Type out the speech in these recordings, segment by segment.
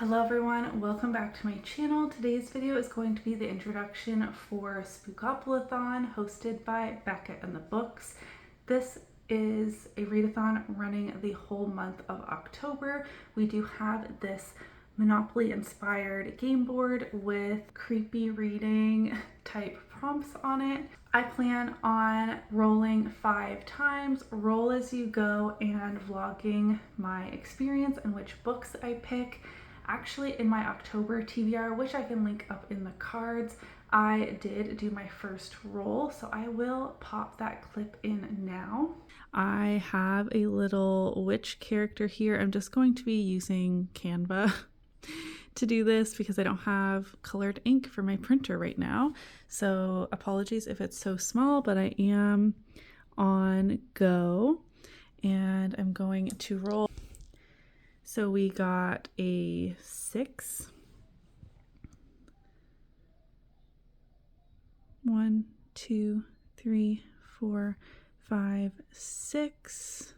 Hello everyone, welcome back to my channel. Today's video is going to be the introduction for Spookoplathon hosted by Becca and the Books. This is a readathon running the whole month of October. We do have this Monopoly inspired game board with creepy reading type prompts on it. I plan on rolling 5 times, roll as you go, and vlogging my experience and which books I pick. Actually, in my October TBR, which I can link up in the cards, I did do my first roll, so I will pop that clip in now. I have a little witch character here. I'm just going to be using Canva to do this because I don't have colored ink for my printer right now. So apologies if it's so small, but I am on go and I'm going to roll. So we got a 6. 1, 2, 3, 4, 5, 6.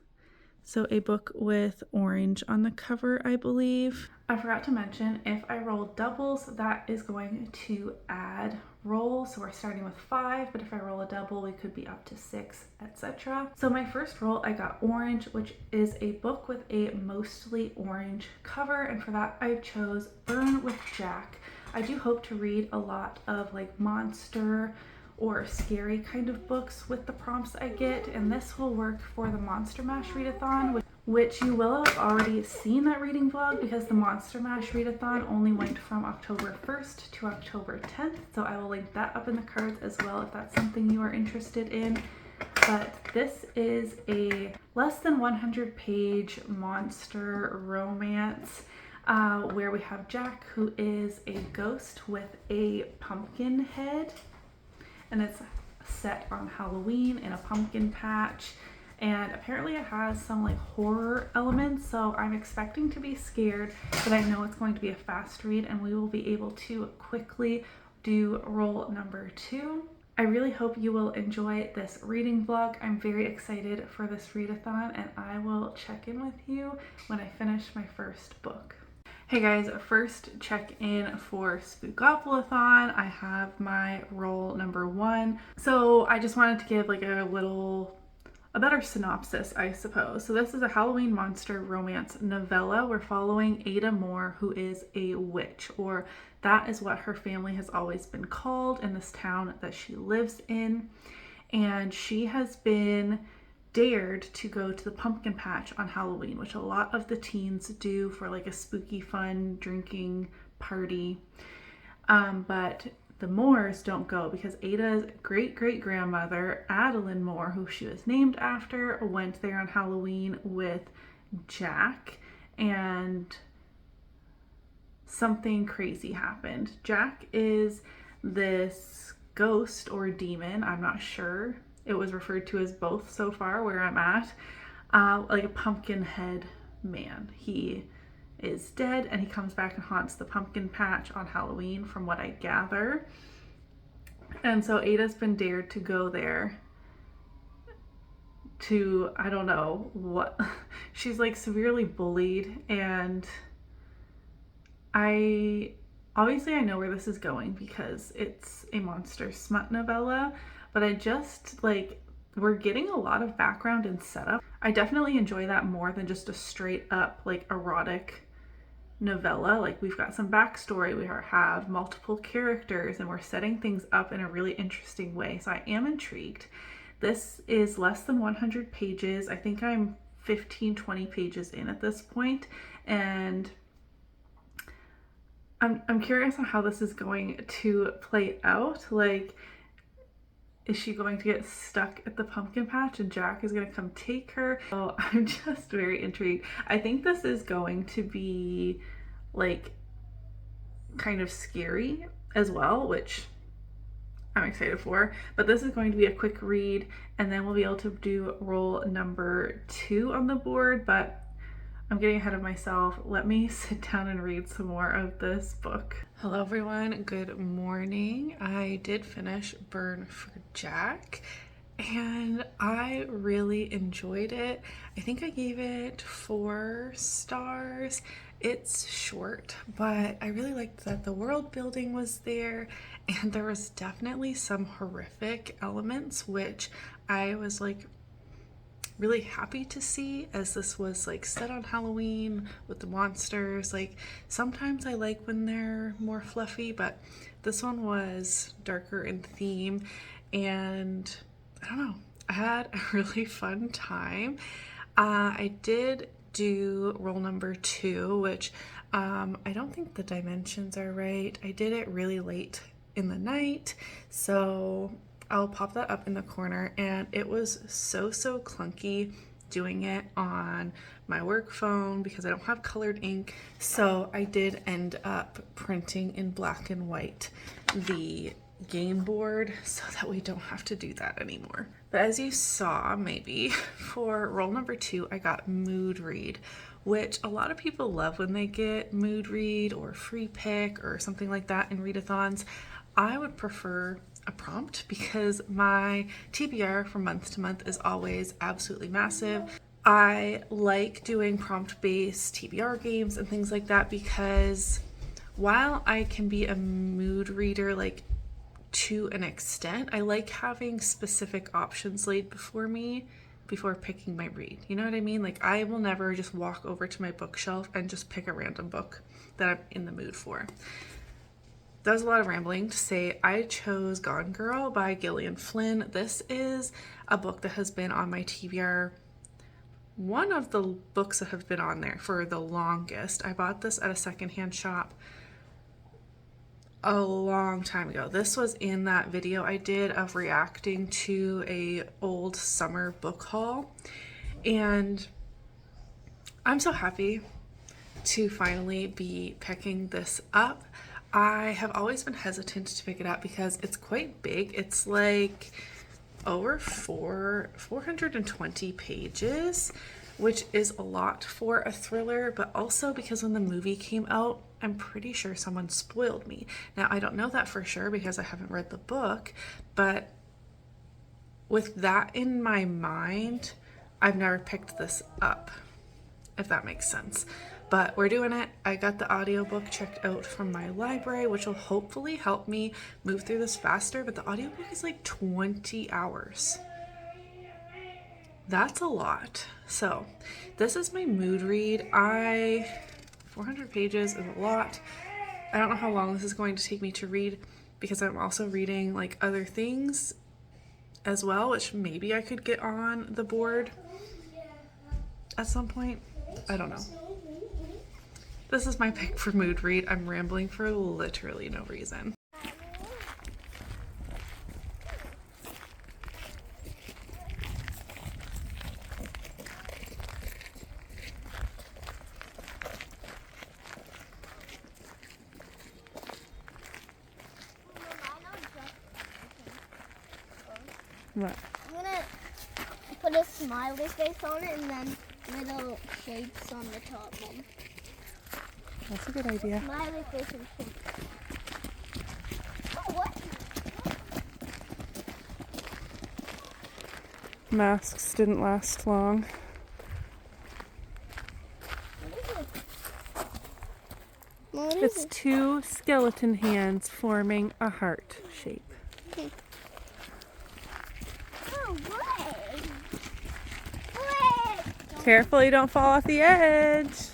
So a book with orange on the cover, I believe. I forgot to mention, if I roll doubles, that is going to add rolls. So we're starting with 5, but if I roll a double, we could be up to 6, etc. So my first roll, I got orange, which is a book with a mostly orange cover. And for that, I chose Burn with Jack. I do hope to read a lot of like monster or scary kind of books with the prompts I get, and this will work for the Monster Mash Readathon, which you will have already seen that reading vlog because the Monster Mash Readathon only went from October 1st to October 10th, so I will link that up in the cards as well if that's something you are interested in. But this is a less than 100 page monster romance where we have Jack, who is a ghost with a pumpkin head. And it's set on Halloween in a pumpkin patch, and apparently it has some like horror elements, so I'm expecting to be scared, but I know it's going to be a fast read and we will be able to quickly do roll number 2. I really hope you will enjoy this reading vlog. I'm very excited for this readathon, and I will check in with you when I finish my first book. Hey guys, first check-in for Spookoplathon. I have my roll number 1. So I just wanted to give like a better synopsis, I suppose. So this is a Halloween monster romance novella. We're following Ada Moore, who is a witch, or that is what her family has always been called in this town that she lives in. And she has been dared to go to the pumpkin patch on Halloween, which a lot of the teens do for like a spooky fun drinking party, but the Moores don't go because Ada's great-great-grandmother, Adeline Moore, who she was named after, went there on Halloween with Jack, and something crazy happened. Jack is this ghost or demon, I'm not sure. It was referred to as both so far where I'm at, like a pumpkin head man. He is dead and he comes back and haunts the pumpkin patch on Halloween from what I gather. And so Ada's been dared to go there to, I don't know what, she's like severely bullied, and obviously I know where this is going because it's a monster smut novella, but I just like, we're getting a lot of background and setup. I definitely enjoy that more than just a straight up like erotic novella. Like we've got some backstory, we have multiple characters, and we're setting things up in a really interesting way. So I am intrigued. This is less than 100 pages. I think I'm 15-20 pages in at this point, and I'm curious on how this is going to play out. Like, is she going to get stuck at the pumpkin patch and Jack is going to come take her? So I'm just very intrigued. I think this is going to be like kind of scary as well, which I'm excited for. But this is going to be a quick read, and then we'll be able to do roll number 2 on the board. But I'm getting ahead of myself. Let me sit down and read some more of this book. Hello everyone, good morning. I did finish Burn for Jack, and I really enjoyed it. I think I gave it 4 stars. It's short, but I really liked that the world building was there, and there was definitely some horrific elements, which I was like really happy to see, as this was like set on Halloween with the monsters. Like sometimes I like when they're more fluffy, but this one was darker in theme, and I don't know, I had a really fun time. I did do roll number 2, which I don't think the dimensions are right. I did it really late in the night, so I'll pop that up in the corner, and it was so clunky doing it on my work phone because I don't have colored ink. So I did end up printing in black and white the game board so that we don't have to do that anymore. But as you saw, maybe for roll number 2, I got mood read, which a lot of people love when they get mood read or free pick or something like that in readathons. I would prefer a prompt because my TBR from month to month is always absolutely massive. I like doing prompt-based TBR games and things like that because while I can be a mood reader like to an extent, I like having specific options laid before me before picking my read. You know what I mean? Like I will never just walk over to my bookshelf and just pick a random book that I'm in the mood for. That was a lot of rambling to say I chose Gone Girl by Gillian Flynn. This is a book that has been on my TBR, one of the books that have been on there for the longest. I bought this at a secondhand shop a long time ago. This was in that video I did of reacting to a old summer book haul, and I'm so happy to finally be picking this up. I have always been hesitant to pick it up because it's quite big. It's like over 420 pages, which is a lot for a thriller, but also because when the movie came out, I'm pretty sure someone spoiled me. Now, I don't know that for sure because I haven't read the book, but with that in my mind, I've never picked this up, if that makes sense. But we're doing it. I got the audiobook checked out from my library, which will hopefully help me move through this faster, but the audiobook is like 20 hours. That's a lot. So this is my mood read. 400 pages is a lot. I don't know how long this is going to take me to read because I'm also reading like other things as well, which maybe I could get on the board at some point. I don't know. This is my pick for mood read. I'm rambling for literally no reason. What? I'm gonna put a smiley face on it and then little shapes on the top one. That's a good idea. Smiley face and shapes. Oh, what? Masks didn't last long. What is It's it? 2 skeleton hands forming a heart shape. Okay. Oh, what? Careful you don't fall off the edge.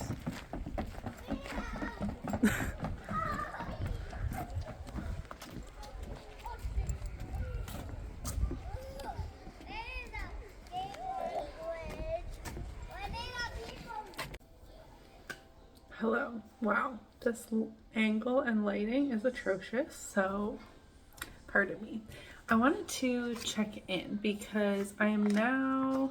Hello. Wow, this angle and lighting is atrocious, so pardon me. I wanted to check in because I am now,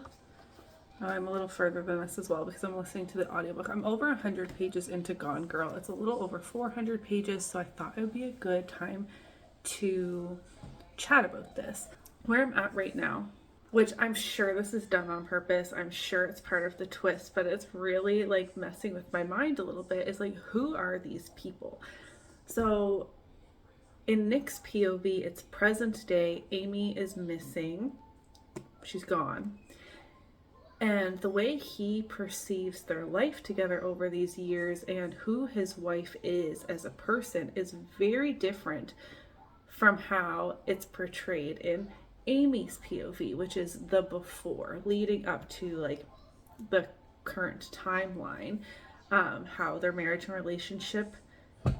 I'm a little further than this as well because I'm listening to the audiobook. I'm over 100 pages into Gone Girl. It's a little over 400 pages, so I thought it would be a good time to chat about this. Where I'm at right now, which I'm sure this is done on purpose, I'm sure it's part of the twist, but it's really like messing with my mind a little bit, is like, who are these people? So in Nick's POV, it's present day. Amy is missing. She's gone. And the way he perceives their life together over these years and who his wife is as a person is very different from how it's portrayed in Amy's POV, which is the before, leading up to like the current timeline, how their marriage and relationship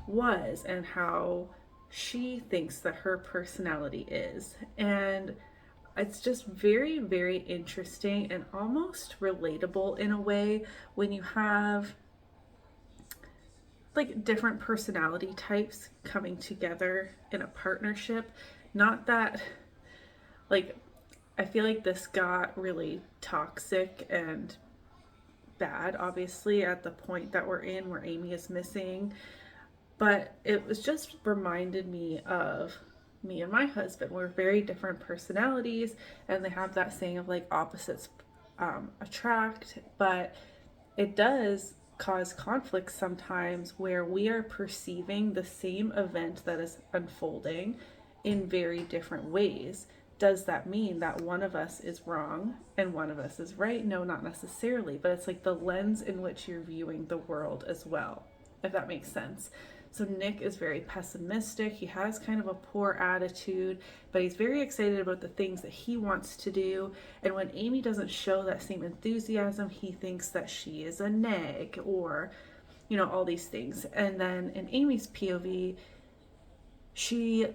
was and how she thinks that her personality is. And it's just very, very interesting and almost relatable in a way when you have like different personality types coming together in a partnership. Not that, like, I feel like this got really toxic and bad, obviously, at the point that we're in where Amy is missing. But it was just reminded me of me and my husband. We're very different personalities, and they have that saying of like opposites attract, but it does cause conflict sometimes where we are perceiving the same event that is unfolding in very different ways. Does that mean that one of us is wrong and one of us is right? No, not necessarily, but it's like the lens in which you're viewing the world as well, if that makes sense. So Nick is very pessimistic. He has kind of a poor attitude, but he's very excited about the things that he wants to do. And when Amy doesn't show that same enthusiasm, he thinks that she is a neg or, you know, all these things. And then in Amy's POV, she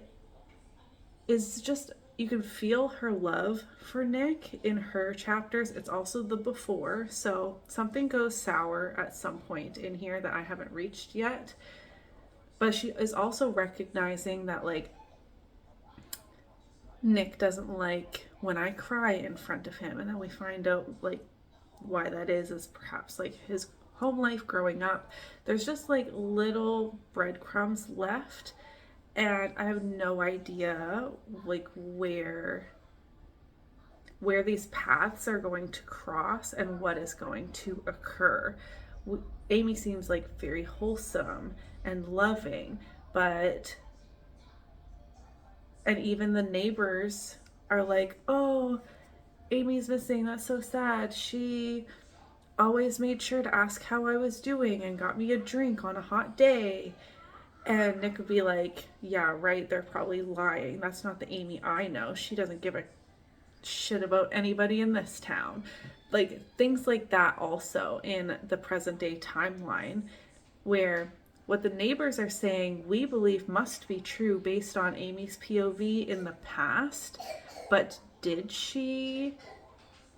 is just, you can feel her love for Nick in her chapters. It's also the before. So something goes sour at some point in here that I haven't reached yet. But she is also recognizing that, like, Nick doesn't like when I cry in front of him. And then we find out, like, why that is perhaps, like, his home life growing up. There's just, like, little breadcrumbs left. And I have no idea, like, where these paths are going to cross and what is going to occur. Amy seems like very wholesome and loving, and even the neighbors are like, oh, Amy's missing, that's so sad. She always made sure to ask how I was doing and got me a drink on a hot day. And Nick would be like, yeah, right, they're probably lying. That's not the Amy I know. She doesn't give a shit about anybody in this town. Like, things like that also in the present day timeline, where what the neighbors are saying we believe must be true based on Amy's POV in the past, but did she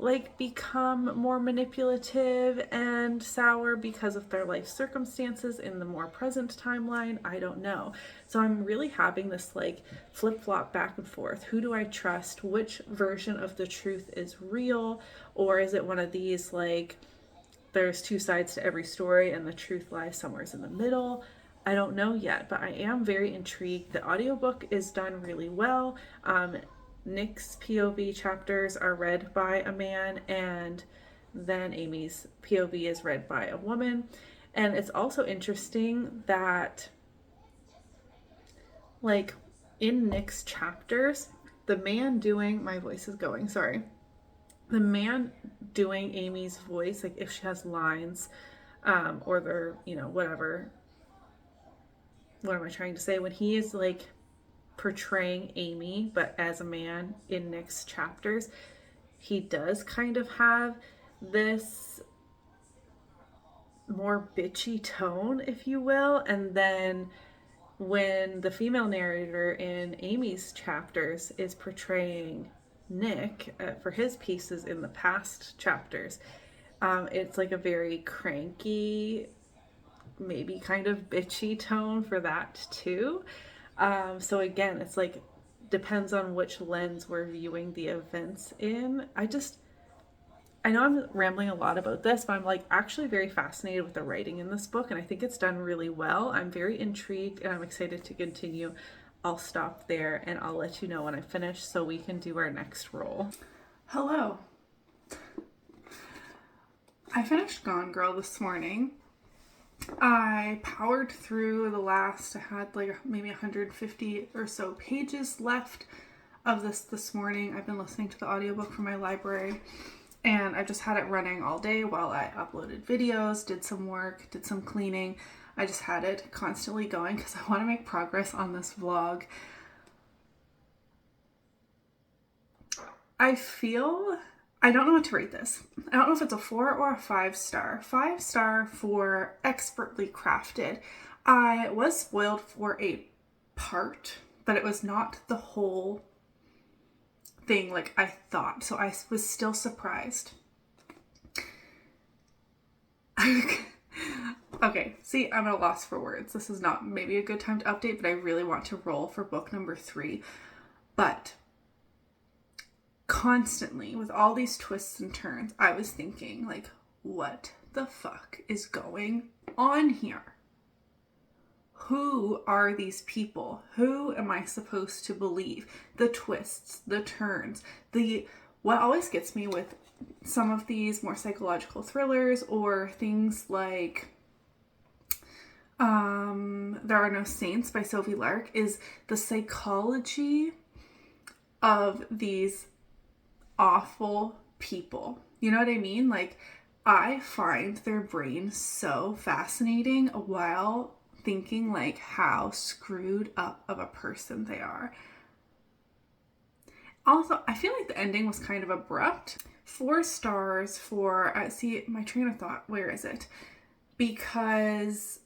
like become more manipulative and sour because of their life circumstances in the more present timeline? I don't know. So I'm really having this like flip-flop back and forth. Who do I trust? Which version of the truth is real? Or is it one of these like there's two sides to every story and the truth lies somewhere in the middle? I don't know yet, but I am very intrigued. The audiobook is done really well. Nick's POV chapters are read by a man, and then Amy's POV is read by a woman. And it's also interesting that, like, in Nick's chapters, the man doing, my voice is going, sorry. The man doing Amy's voice, like if she has lines, or they're, you know, whatever. What am I trying to say? When he is like portraying Amy, but as a man in Nick's chapters, he does kind of have this more bitchy tone, if you will. And then when the female narrator in Amy's chapters is portraying Nick for his pieces in the past chapters, it's like a very cranky, maybe kind of bitchy tone for that too. So again, it's like depends on which lens we're viewing the events in. I know I'm rambling a lot about this, but I'm like actually very fascinated with the writing in this book, and I think it's done really well. I'm very intrigued and I'm excited to continue. I'll stop there and I'll let you know when I finish so we can do our next roll. Hello. I finished Gone Girl this morning. I powered through the last, I had like maybe 150 or so pages left of this morning. I've been listening to the audiobook from my library, and I just had it running all day while I uploaded videos, did some work, did some cleaning. I just had it constantly going because I want to make progress on this vlog. I don't know what to rate this. I don't know if it's a 4 or a 5 star. 5 star for expertly crafted. I was spoiled for a part, but it was not the whole thing like I thought. So I was still surprised. Okay, see, I'm at a loss for words. This is not maybe a good time to update, but I really want to roll for book number 3. But constantly, with all these twists and turns, I was thinking, like, what the fuck is going on here? Who are these people? Who am I supposed to believe? The twists, the turns, what always gets me with some of these more psychological thrillers or things like There Are No Saints by Sophie Lark is the psychology of these awful people. You know what I mean? Like, I find their brain so fascinating while thinking like how screwed up of a person they are. Also, I feel like the ending was kind of abrupt. 4 stars for, see my train of thought, where is it? Because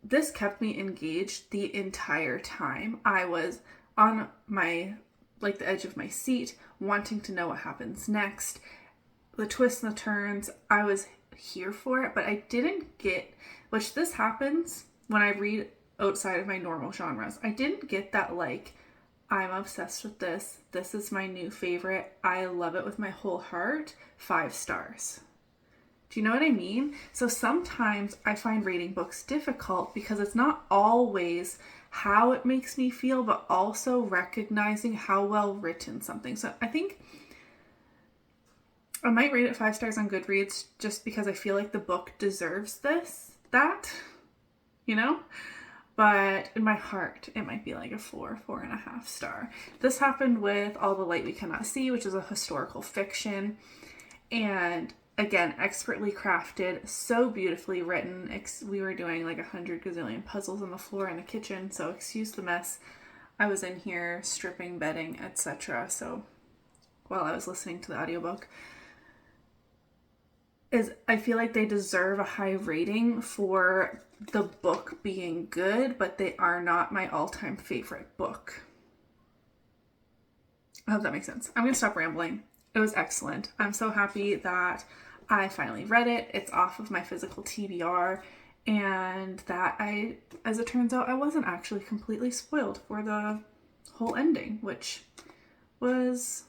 this kept me engaged the entire time. I was on my, like the edge of my seat, wanting to know what happens next. The twists and the turns, I was here for it, but I didn't get, which this happens when I read outside of my normal genres. I didn't get that like, I'm obsessed with this. This is my new favorite. I love it with my whole heart. 5 stars. Do you know what I mean? So sometimes I find reading books difficult because it's not always how it makes me feel, but also recognizing how well written something. So I think I might rate it 5 stars on Goodreads just because I feel like the book deserves that, you know? But in my heart, it might be like a 4.5 star. This happened with All the Light We Cannot See, which is a historical fiction. And again, expertly crafted, so beautifully written. We were doing like 100 gazillion puzzles on the floor in the kitchen, so excuse the mess. I was in here stripping, bedding, etc. So while I was listening to the audiobook, I feel like they deserve a high rating for the book being good, but they are not my all-time favorite book. I hope that makes sense. I'm going to stop rambling. It was excellent. I'm so happy that I finally read it. It's off of my physical TBR, and that as it turns out, I wasn't actually completely spoiled for the whole ending, which was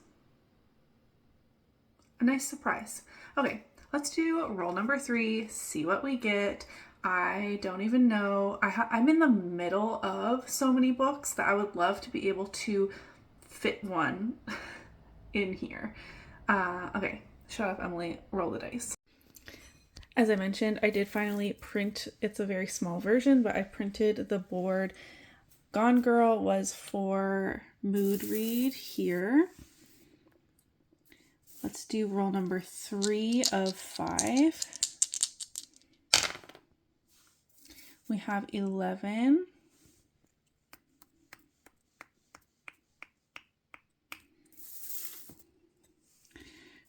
a nice surprise. Okay, let's do roll number 3, see what we get. I don't even know. I'm in the middle of so many books that I would love to be able to fit one in here. Okay, shut up, Emily. Roll the dice. As I mentioned, I did finally print. It's a very small version, but I printed the board. Gone Girl was for mood read here. Let's do roll number 3 of 5. We have 11.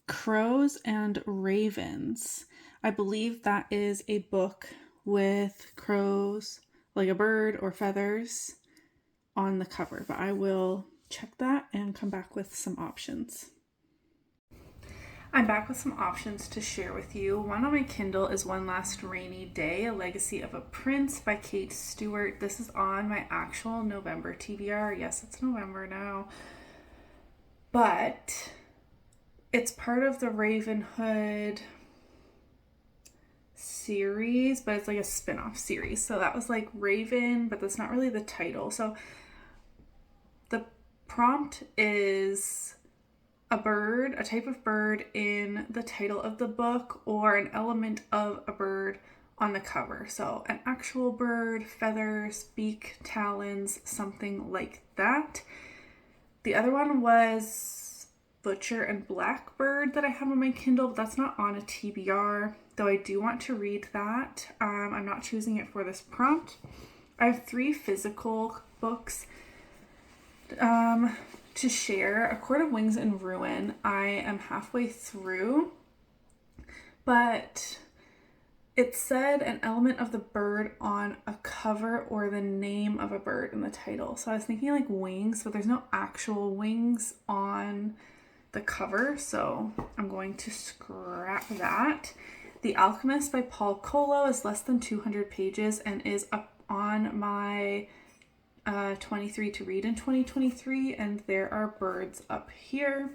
Crows and Ravens. I believe that is a book with crows, like a bird or feathers on the cover, but I will check that and come back with some options. I'm back with some options to share with you. One on my Kindle is One Last Rainy Day, A Legacy of a Prince by Kate Stewart. This is on my actual November TBR. Yes, it's November now. But it's part of the Ravenhood series, but it's like a spin-off series. So that was like Raven, but that's not really the title. So the prompt is a bird, a type of bird in the title of the book, or an element of a bird on the cover. So an actual bird, feathers, beak, talons, something like that. The other one was Butcher and Blackbird that I have on my Kindle, but that's not on a TBR, though I do want to read that. I'm not choosing it for this prompt. I have 3 physical books to share. A Court of Wings and Ruin, I am halfway through, but it said an element of the bird on a cover or the name of a bird in the title. So I was thinking like wings, but there's no actual wings on the cover, so I'm going to scrap that. The Alchemist by Coelho is less than 200 pages and is up on my 23 to read in 2023, and there are birds up here.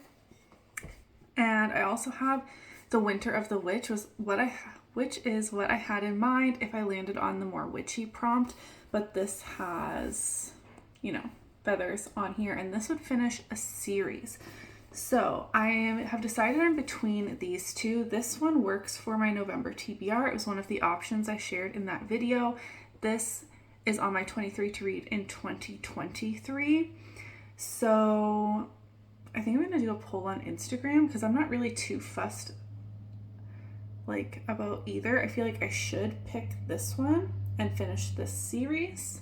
And I also have The Winter of the Witch, which is what I had in mind if I landed on the more witchy prompt, but this has, feathers on here, and this would finish a series. So I have decided in between these two. This one works for my November TBR. It was one of the options I shared in that video. This is on my 23 to read in 2023. So I think I'm going to do a poll on Instagram because I'm not really too fussed about either. I feel like I should pick this one and finish this series.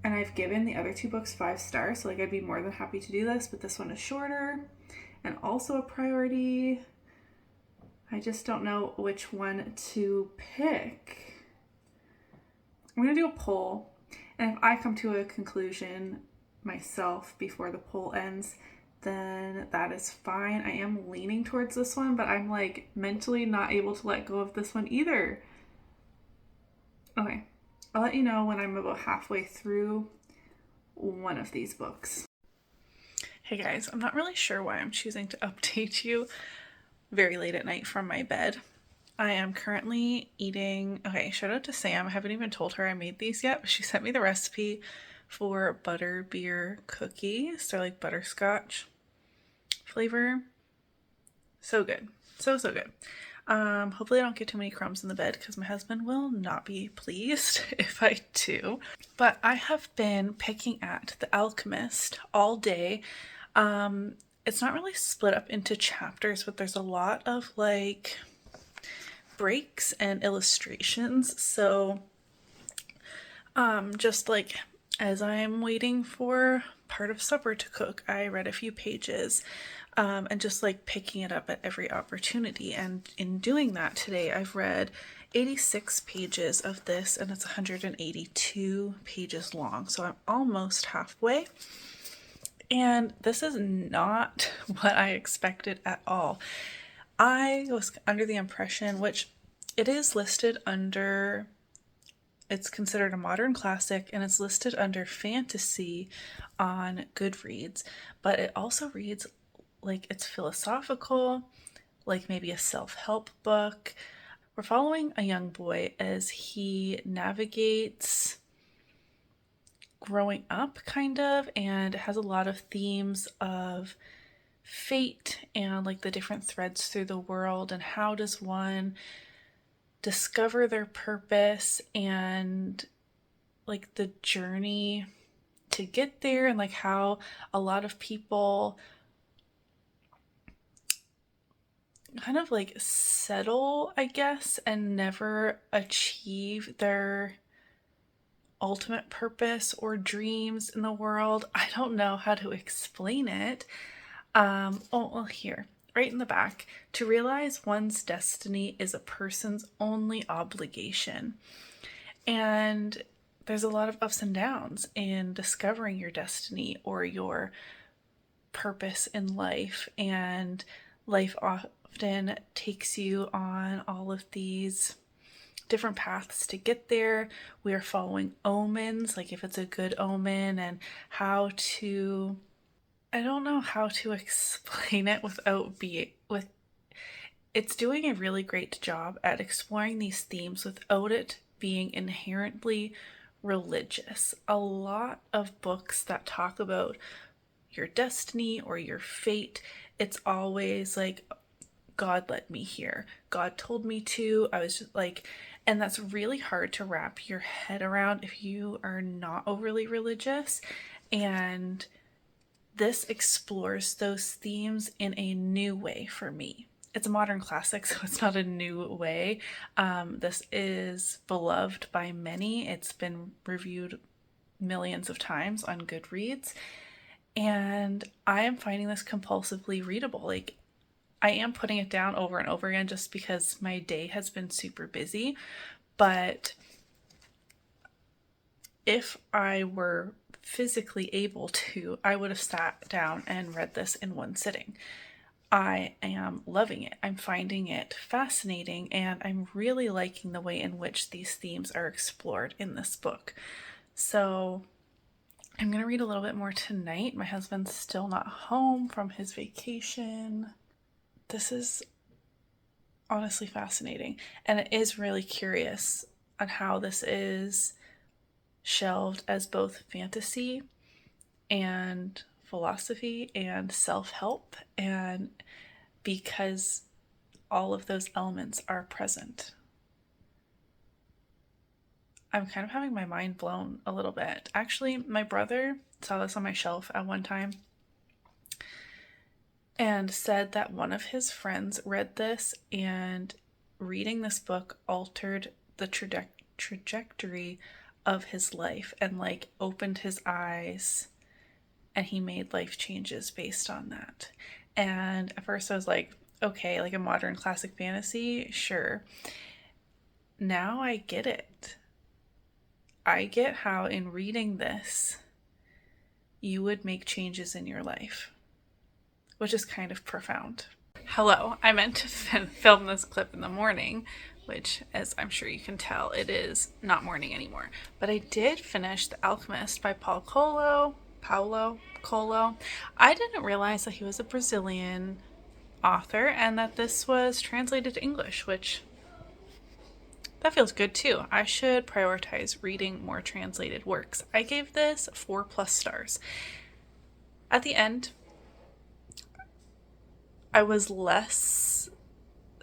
And I've given the other 2 books 5 stars, so I'd be more than happy to do this, but this one is shorter and also a priority. I just don't know which one to pick. I'm going to do a poll, and if I come to a conclusion myself before the poll ends, then that is fine. I am leaning towards this one, but I'm mentally not able to let go of this one either. Okay. I'll let you know when I'm about halfway through one of these books. Hey guys, I'm not really sure why I'm choosing to update you very late at night from my bed. I am currently eating, shout out to Sam. I haven't even told her I made these yet, but she sent me the recipe for butterbeer cookies. They're butterscotch flavor. So good. So good. Hopefully I don't get too many crumbs in the bed because my husband will not be pleased if I do. But I have been picking at The Alchemist all day. It's not really split up into chapters, but there's a lot of breaks and illustrations. So just as I'm waiting for part of supper to cook, I read a few pages. And just picking it up at every opportunity. And in doing that today, I've read 86 pages of this, and it's 182 pages long. So I'm almost halfway. And this is not what I expected at all. I was under the impression, which it is listed under, it's considered a modern classic, and it's listed under fantasy on Goodreads, but it also reads it's philosophical, maybe a self-help book. We're following a young boy as he navigates growing up, kind of, and has a lot of themes of fate and the different threads through the world, and how does one discover their purpose and the journey to get there, and how a lot of people kind of settle, I guess, and never achieve their ultimate purpose or dreams in the world. I don't know how to explain it. Here, right in the back, to realize one's destiny is a person's only obligation. And there's a lot of ups and downs in discovering your destiny or your purpose in life, and life often takes you on all of these different paths to get there. We are following omens, if it's a good omen, and I don't know how to explain it it's doing a really great job at exploring these themes without it being inherently religious. A lot of books that talk about your destiny or your fate, it's always God led me here. God told me to. I was just and that's really hard to wrap your head around if you are not overly religious. And this explores those themes in a new way for me. It's a modern classic, so it's not a new way. This is beloved by many. It's been reviewed millions of times on Goodreads, and I am finding this compulsively readable. Like, I am putting it down over and over again just because my day has been super busy, but if I were physically able to, I would have sat down and read this in one sitting. I am loving it. I'm finding it fascinating, and I'm really liking the way in which these themes are explored in this book. So I'm going to read a little bit more tonight. My husband's still not home from his vacation. This is honestly fascinating, and it is really curious on how this is shelved as both fantasy and philosophy and self-help, and because all of those elements are present. I'm kind of having my mind blown a little bit. Actually, my brother saw this on my shelf at one time and said that one of his friends read this, and reading this book altered the trajectory of his life and like opened his eyes, and he made life changes based on that. And at first I was like, okay, like a modern classic fantasy, sure. Now I get it. I get how in reading this you would make changes in your life, which is kind of profound. Hello, I meant to film this clip in the morning, which, as I'm sure you can tell, it is not morning anymore. But I did finish The Alchemist by Paulo Coelho. I didn't realize that he was a Brazilian author and that this was translated to English, which that feels good too. I should prioritize reading more translated works. I gave this 4+ stars. At the end, I was less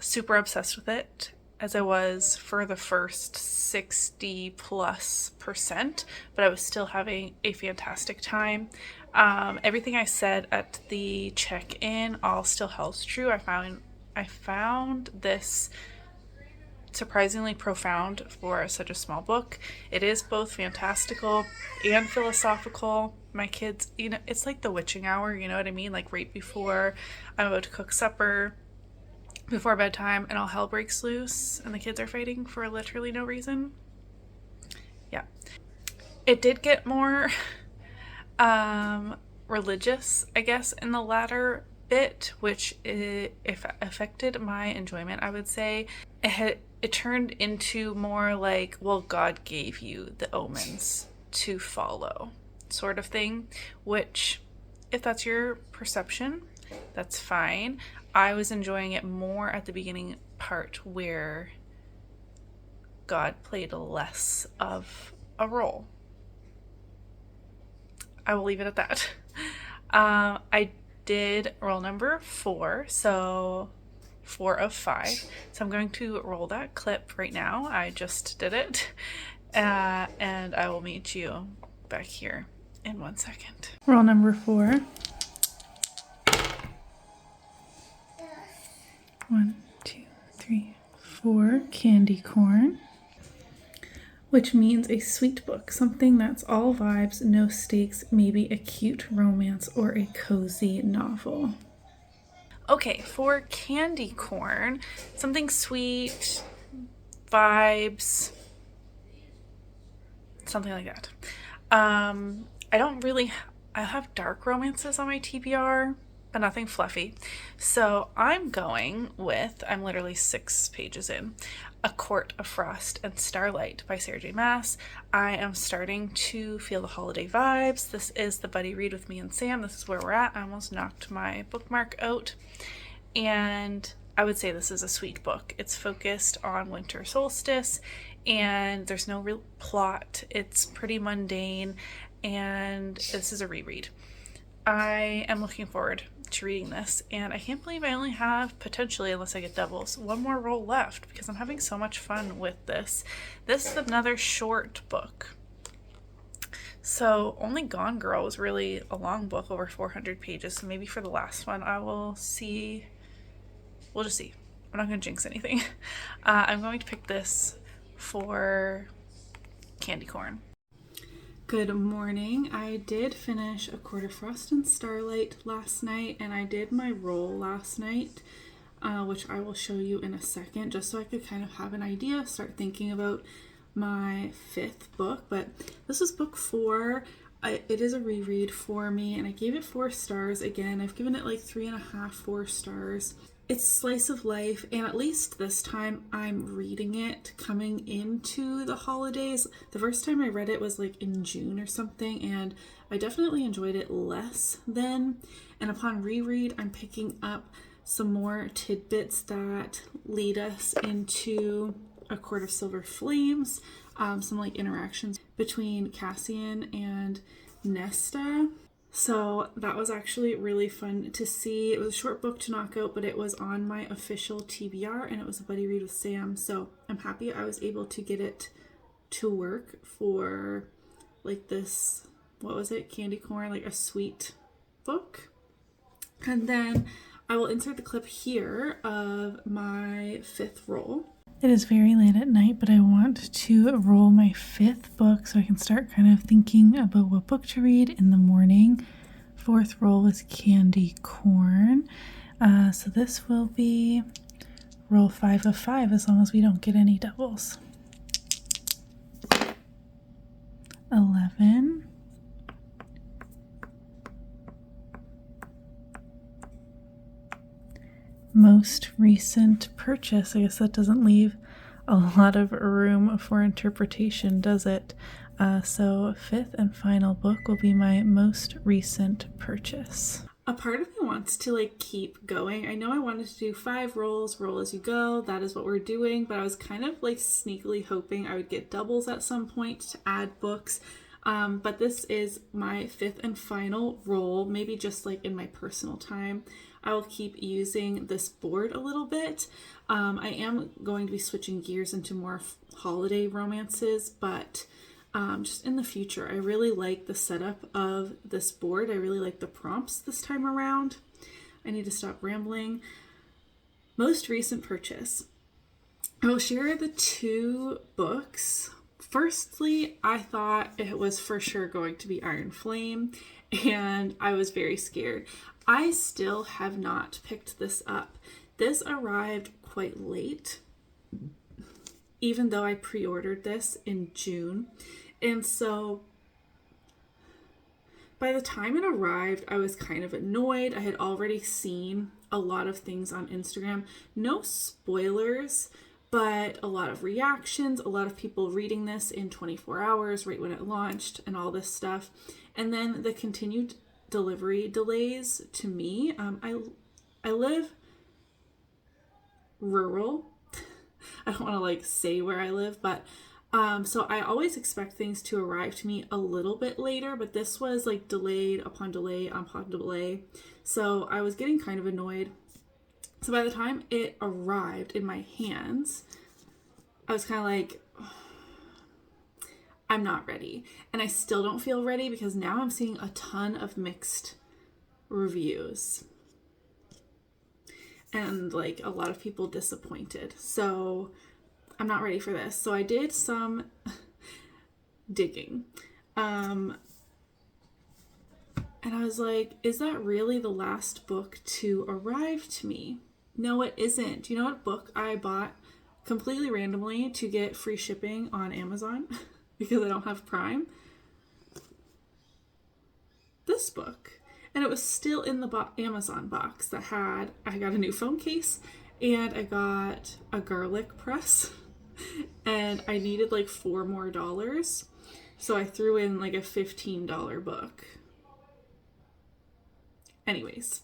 super obsessed with it as I was for the first 60+%, but I was still having a fantastic time. Everything I said at the check-in all still holds true. I found this surprisingly profound for such a small book. It is both fantastical and philosophical. My kids, it's like the witching hour, you know what I mean? Like right before I'm about to cook supper, before bedtime, and all hell breaks loose and the kids are fighting for literally no reason. Yeah. It did get more religious, I guess, in the latter bit, which affected my enjoyment, I would say. It turned into more like, well, God gave you the omens to follow sort of thing, which, if that's your perception, that's fine. I was enjoying it more at the beginning part where God played less of a role. I will leave it at that. I did roll number 4, so 4 of 5. So I'm going to roll that clip right now. I just did it. And I will meet you back here in 1 second. Roll number 4. 1, 2, 3, 4 candy corn, which means a sweet book, something that's all vibes, no stakes, maybe a cute romance or a cozy novel. Okay, for candy corn, something sweet, vibes, something like that. I have dark romances on my TBR, but nothing fluffy. So I'm literally 6 pages in, A Court of Frost and Starlight by Sarah J. Maas. I am starting to feel the holiday vibes. This is the buddy read with me and Sam. This is where we're at. I almost knocked my bookmark out. And I would say this is a sweet book. It's focused on winter solstice, and there's no real plot. It's pretty mundane, and this is a reread. I am looking forward to reading this, and I can't believe I only have, potentially, unless I get doubles, 1 more roll left because I'm having so much fun with this. This is another short book. So Only Gone Girl was really a long book, over 400 pages. So maybe for the last one, I will see. We'll just see. I'm not going to jinx anything. I'm going to pick this for candy corn. Good morning. I did finish A Quarter Frost and Starlight last night, and I did my roll last night, which I will show you in a second, just so I could kind of have an idea, start thinking about my 5th book. But this is book 4. It is a reread for me, and I gave it 4 stars. Again, I've given it like 3.5, 4 stars. It's slice of life, and at least this time I'm reading it coming into the holidays. The first time I read it was like in June or something, and I definitely enjoyed it less then. And upon reread, I'm picking up some more tidbits that lead us into A Court of Silver Flames, some like interactions between Cassian and Nesta. So that was actually really fun to see. It was a short book to knock out, but it was on my official TBR, and it was a buddy read with Sam. So I'm happy I was able to get it to work for like this, what was it, candy corn, like a sweet book. And then I will insert the clip here of my 5th roll. It is very late at night, but I want to roll my 5th book so I can start kind of thinking about what book to read in the morning. 4th roll was candy corn. So this will be roll 5 of 5 as long as we don't get any doubles. 11. Most recent purchase. I guess that doesn't leave a lot of room for interpretation, does it? So 5th and final book will be my most recent purchase. A part of me wants to like keep going. I know I wanted to do 5 rolls, roll as you go. That is what we're doing, but I was kind of like sneakily hoping I would get doubles at some point to add books. But this is my 5th and final roll, maybe just like in my personal time. I will keep using this board a little bit. I am going to be switching gears into more holiday romances, but just in the future, I really like the setup of this board. I really like the prompts this time around. I need to stop rambling. Most recent purchase. I will share the 2 books. Firstly, I thought it was for sure going to be Iron Flame, and I was very scared. I still have not picked this up. This arrived quite late, even though I pre-ordered this in June. And so by the time it arrived, I was kind of annoyed. I had already seen a lot of things on Instagram. No spoilers, but a lot of reactions, a lot of people reading this in 24 hours right when it launched and all this stuff. And then the continued delivery delays to me. I live rural. I don't want to like say where I live, but so I always expect things to arrive to me a little bit later, but this was like delayed upon delay upon delay. So I was getting kind of annoyed. So by the time it arrived in my hands, I was kind of like, I'm not ready. And I still don't feel ready because now I'm seeing a ton of mixed reviews. And like a lot of people disappointed. So I'm not ready for this. So I did some digging. And I was like, is that really the last book to arrive to me? No, it isn't. Do you know what book I bought completely randomly to get free shipping on Amazon because I don't have Prime? This book. And it was still in the Amazon box that had, I got a new phone case and I got a garlic press and I needed like $4 more. So I threw in like a $15 book. Anyways,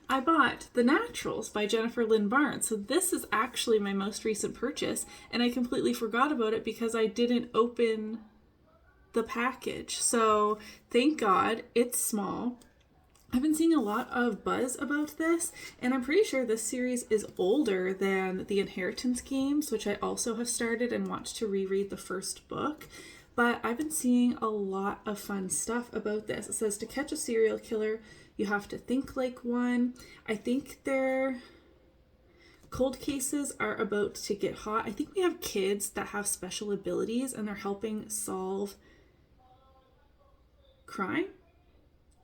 I bought The Naturals by Jennifer Lynn Barnes. So this is actually my most recent purchase, and I completely forgot about it because I didn't open the package. So thank God it's small. I've been seeing a lot of buzz about this, and I'm pretty sure this series is older than the Inheritance games, which I also have started and want to reread the first book. but I've been seeing a lot of fun stuff about this. It says to catch a serial killer, you have to think like one. I think their cold cases are about to get hot. I think we have kids that have special abilities and they're helping solve crime.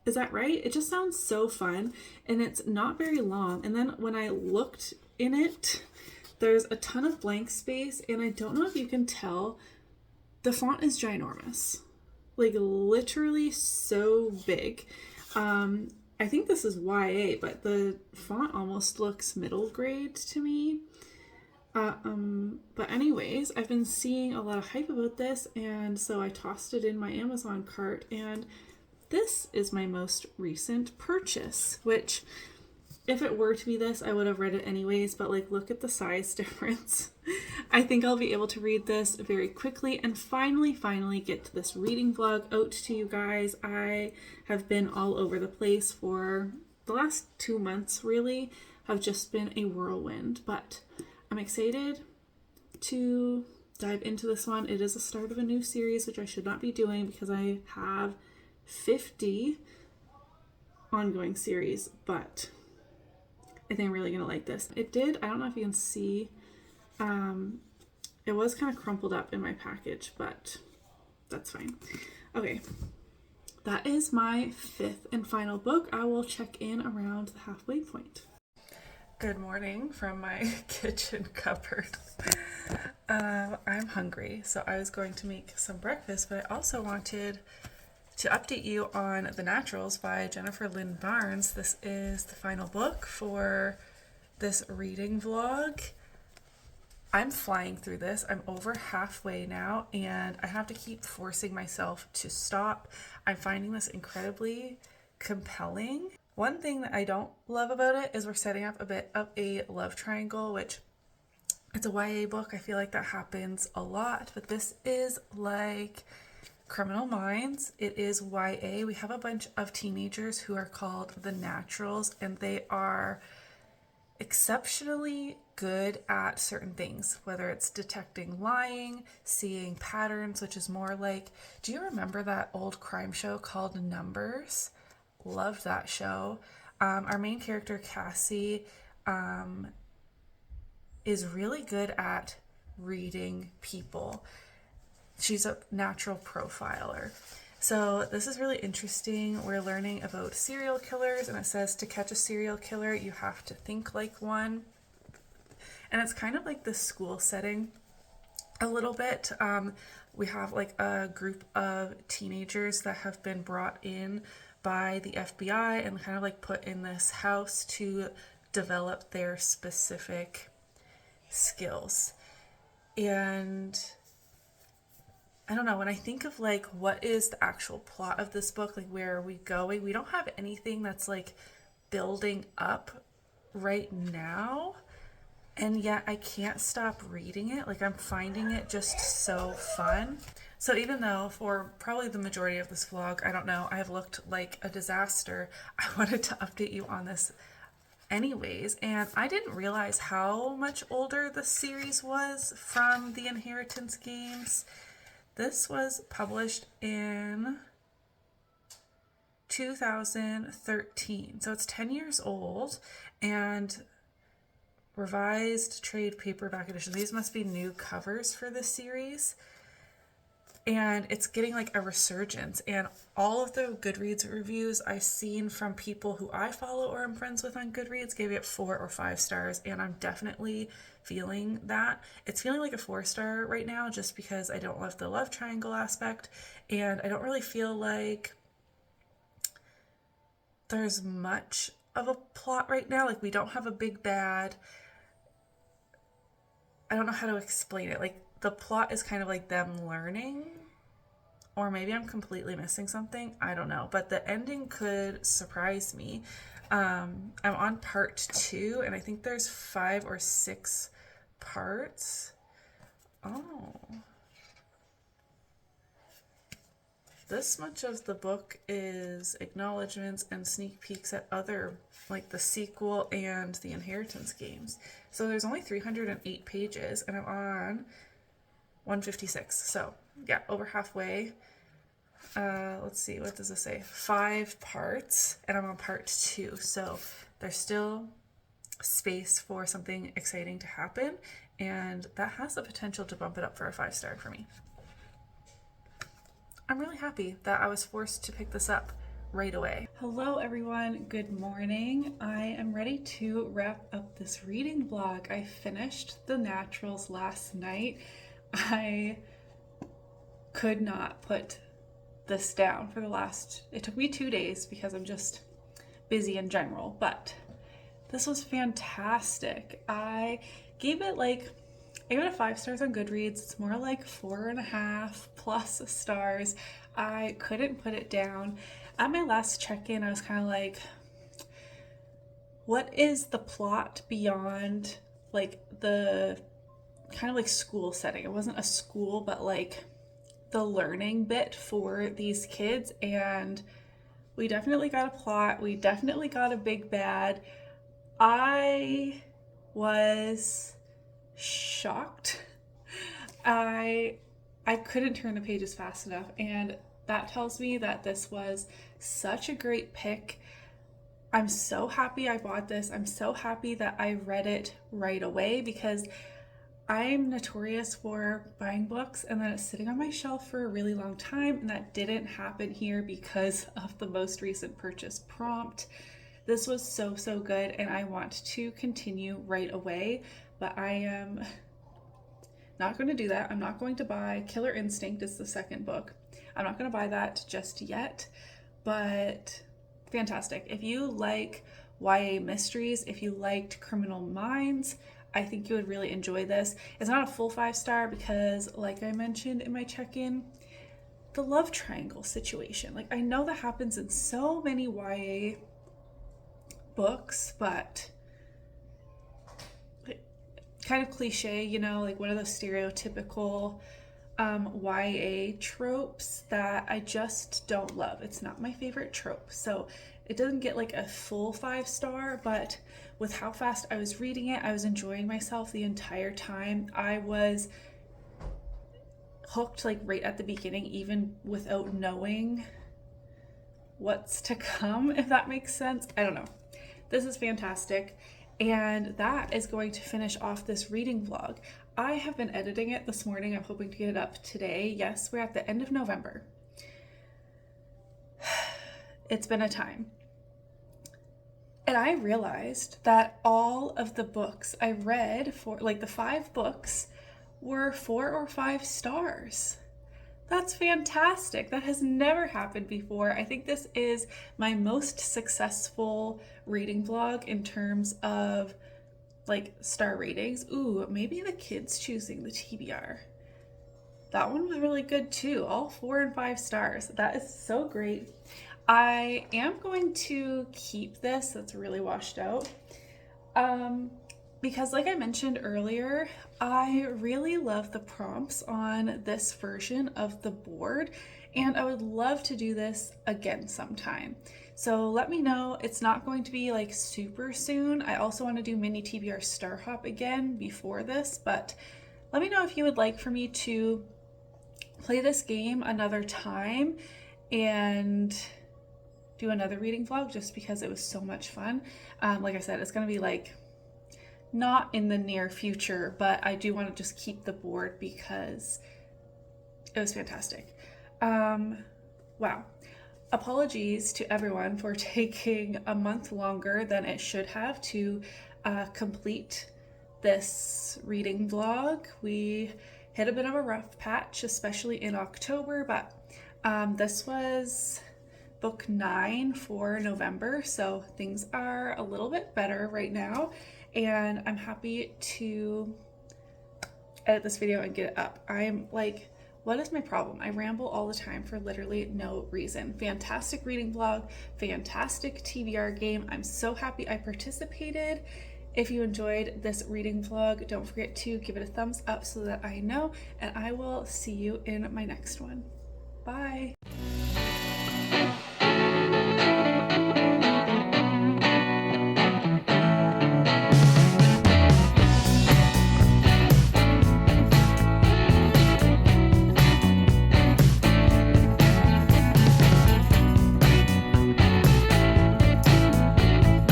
Is that right? It just sounds so fun, and it's not very long. And then when I looked in it, there's a ton of blank space, and I don't know if you can tell, the font is ginormous. Like literally so big. I think this is YA, but the font almost looks middle grade to me. But anyways, I've been seeing a lot of hype about this, and so I tossed it in my Amazon cart, and this is my most recent purchase, which if it were to be this, I would have read it anyways, but like look at the size difference. I think I'll be able to read this very quickly and finally get to this reading vlog out to you guys. I have been all over the place for the last 2 months, really, have just been a whirlwind, but I'm excited to dive into this one. It is the start of a new series, which I should not be doing because I have 50 ongoing series, but I think I'm really gonna like this. It did, I don't know if you can see, it was kind of crumpled up in my package, but that's fine. Okay, that is my 5th and final book. I will check in around the halfway point. Good morning from my kitchen cupboard. I'm hungry, so I was going to make some breakfast, but I also wanted to update you on The Naturals by Jennifer Lynn Barnes. This is the final book for this reading vlog. I'm flying through this. I'm over halfway now, and I have to keep forcing myself to stop. I'm finding this incredibly compelling. One thing that I don't love about it is we're setting up a bit of a love triangle, which it's a YA book. I feel like that happens a lot, but this is like Criminal Minds. It is YA. We have a bunch of teenagers who are called the Naturals, and they are exceptionally good at certain things, whether it's detecting lying, seeing patterns, which is more like, do you remember that old crime show called Numbers? Loved that show. Our main character, Cassie, is really good at reading people. She's a natural profiler. So this is really interesting. We're learning about serial killers, and it says to catch a serial killer, you have to think like one. And it's kind of like the school setting a little bit. We have like a group of teenagers that have been brought in by the FBI and kind of like put in this house to develop their specific skills. And I don't know, when I think of like what is the actual plot of this book, like where are we going, we don't have anything that's like building up right now, and yet I can't stop reading it. Like I'm finding it just so fun. So even though for probably the majority of this vlog, I don't know, I have looked like a disaster, I wanted to update you on this anyways. And I didn't realize how much older the series was from the Inheritance games. This was published in 2013, so it's 10 years old, and revised trade paperback edition. These must be new covers for this series, and it's getting like a resurgence. And all of the Goodreads reviews I've seen from people who I follow or am friends with on Goodreads gave it 4 or 5 stars, and I'm definitely feeling that. It's feeling like a 4-star right now just because I don't love the love triangle aspect, and I don't really feel like there's much of a plot right now. Like we don't have a big bad. I don't know how to explain it. Like the plot is kind of like them learning, or maybe I'm completely missing something. I don't know, but the ending could surprise me. I'm on part 2, and I think there's 5 or 6 parts. Oh. This much of the book is acknowledgements and sneak peeks at other, like the sequel and the Inheritance games. So there's only 308 pages, and I'm on 156. So yeah, over halfway. Let's see, what does this say? 5 parts, and I'm on part 2. So there's still space for something exciting to happen, and that has the potential to bump it up for a 5-star for me. I'm really happy that I was forced to pick this up right away. Hello everyone, good morning. I am ready to wrap up this reading vlog. I finished The Naturals last night. I could not put this down for it took me 2 days because I'm just busy in general, but this was fantastic. I gave it a 5 stars on Goodreads. It's more like 4.5 plus stars. I couldn't put it down. At my last check-in, I was kind of like, what is the plot beyond like the kind of like school setting? It wasn't a school, but like the learning bit for these kids, and we definitely got a plot. We definitely got a big bad. I was shocked. I couldn't turn the pages fast enough, and that tells me that this was such a great pick. I'm so happy I bought this. I'm so happy that I read it right away, because I'm notorious for buying books and then it's sitting on my shelf for a really long time, and that didn't happen here because of the most recent purchase prompt. This was so good, and I want to continue right away, but I am not going to do that. I'm not going to buy Killer Instinct. It's the second book. I'm not going to buy that just yet, but fantastic. If you like YA mysteries, if you liked Criminal Minds, I think you would really enjoy this. It's not a full 5-star because, like I mentioned in my check-in, the love triangle situation. Like, I know that happens in so many YA books, but kind of cliche, you know, like one of those stereotypical YA tropes that I just don't love. It's not my favorite trope. So it doesn't get like a full 5-star, but with how fast I was reading it, I was enjoying myself the entire time. I was hooked like right at the beginning, even without knowing what's to come, if that makes sense. I don't know. This is fantastic. And that is going to finish off this reading vlog. I have been editing it this morning. I'm hoping to get it up today. Yes, we're at the end of November. It's been a time. And I realized that all of the books I read, for like the 5 books, were 4 or 5 stars. That's fantastic. That has never happened before. I think this is my most successful reading vlog in terms of like star ratings. Ooh, maybe the kids choosing the TBR. That one was really good too. All 4 and 5 stars. That is so great. I am going to keep this. That's really washed out. Because like I mentioned earlier, I really love the prompts on this version of the board, and I would love to do this again sometime. So let me know. It's not going to be like super soon. I also want to do mini TBR Star Hop again before this, but let me know if you would like for me to play this game another time and do another reading vlog, just because it was so much fun. Like I said, it's going to be like not in the near future, but I do want to just keep the board because it was fantastic. Wow. Apologies to everyone for taking a month longer than it should have to complete this reading vlog. We hit a bit of a rough patch, especially in October, but this was book 9 for November, so things are a little bit better right now, and I'm happy to edit this video and get it up. I'm like, what is my problem? I ramble all the time for literally no reason. Fantastic reading vlog, fantastic TBR game. I'm so happy I participated. If you enjoyed this reading vlog, don't forget to give it a thumbs up so that I know, and I will see you in my next one. Bye.